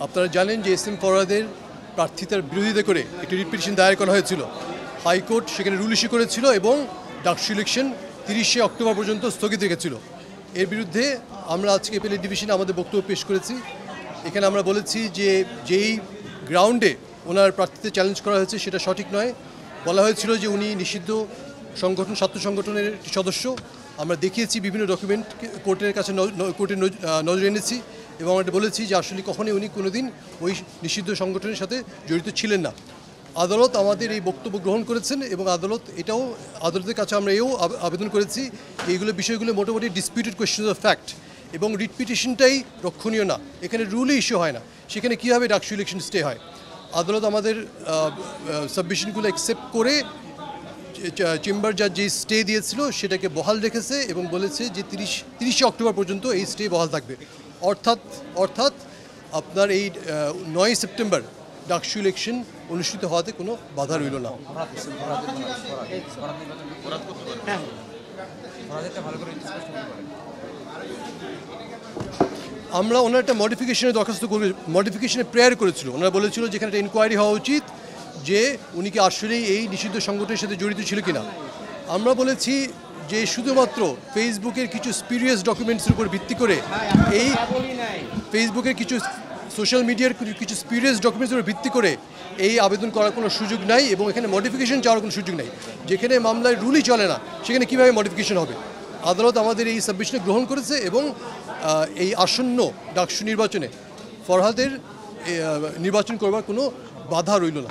আপনারা জানেন যে এস এম ফরহাদের প্রার্থিতার বিরোধিতা করে একটি রিট পিটিশন দায়ের করা হয়েছিল। হাইকোর্ট সেখানে রুল ইস্যু করেছিল এবং ডাকসু ইলেকশন 30শে অক্টোবর পর্যন্ত স্থগিত রেখেছিল। এর বিরুদ্ধে আমরা আজকে অ্যাপেলেট ডিভিশনে আমাদের বক্তব্য পেশ করেছি। এখানে আমরা বলেছি যে যেই গ্রাউন্ডে ওনার প্রার্থিতা চ্যালেঞ্জ করা হয়েছে সেটা সঠিক নয়। বলা হয়েছিল যে উনি নিষিদ্ধ সংগঠন, ছাত্র সংগঠনের একটি সদস্য। আমরা দেখিয়েছি বিভিন্ন ডকুমেন্ট কোর্টের কাছে নজরে এনেছি এবং আমরা বলেছি যে আসলে কখনোই উনি কোনোদিন ওই নিষিদ্ধ সংগঠনের সাথে জড়িত ছিলেন না। আদালত আমাদের এই বক্তব্য গ্রহণ করেছেন এবং আদালতের কাছে আমরা আবেদন করেছি এইগুলো বিষয়গুলো মোটামুটি ডিসপিউটেড কোয়েশ্চেন অফ ফ্যাক্ট এবং রিট পিটিশনটাই রক্ষণীয় না। এখানে রুলই ইস্যু হয় না, সেখানে কীভাবে ডাকসু ইলেকশন স্টে হয়। আদালত আমাদের সাবমিশনগুলো অ্যাকসেপ্ট করে চেম্বার জাজ যে স্টে দিয়েছিল সেটাকে বহাল রেখেছে এবং বলেছে যে 30শে অক্টোবর পর্যন্ত এই স্টে বহাল থাকবে। অর্থাৎ আপনার এই 9 সেপ্টেম্বর ডাকসু ইলেকশন অনুষ্ঠিত হওয়াতে কোনো বাধা রইল না। আমরা ওনার একটা মডিফিকেশনের দরখাস্ত করে মডিফিকেশনের প্রেয়ার করেছিল। ওনারা বলেছিল যেখানে একটা ইনকোয়ারি হওয়া উচিত যে উনি কি আসলেই এই নিষিদ্ধ সংগঠনের সাথে জড়িত ছিল কিনা। আমরা বলেছি যে শুধুমাত্র ফেসবুকের কিছু স্পিরিয়াস ডকুমেন্টসের উপর ভিত্তি করে ফেসবুকের কিছু সোশ্যাল মিডিয়ার কিছু স্পিরিয়াস ডকুমেন্টসের উপর ভিত্তি করে এই আবেদন করার কোনো সুযোগ নাই এবং এখানে মডিফিকেশন চাওয়ার কোনো সুযোগ নাই। যেখানে মামলায় রুলই চলে না সেখানে কীভাবে মডিফিকেশন হবে। আদালত আমাদের এই সাবমিশনে গ্রহণ করেছে এবং এই আসন্ন ডাকসু নির্বাচনে ফরহাদের নির্বাচন করবার কোনো বাধা রইল না।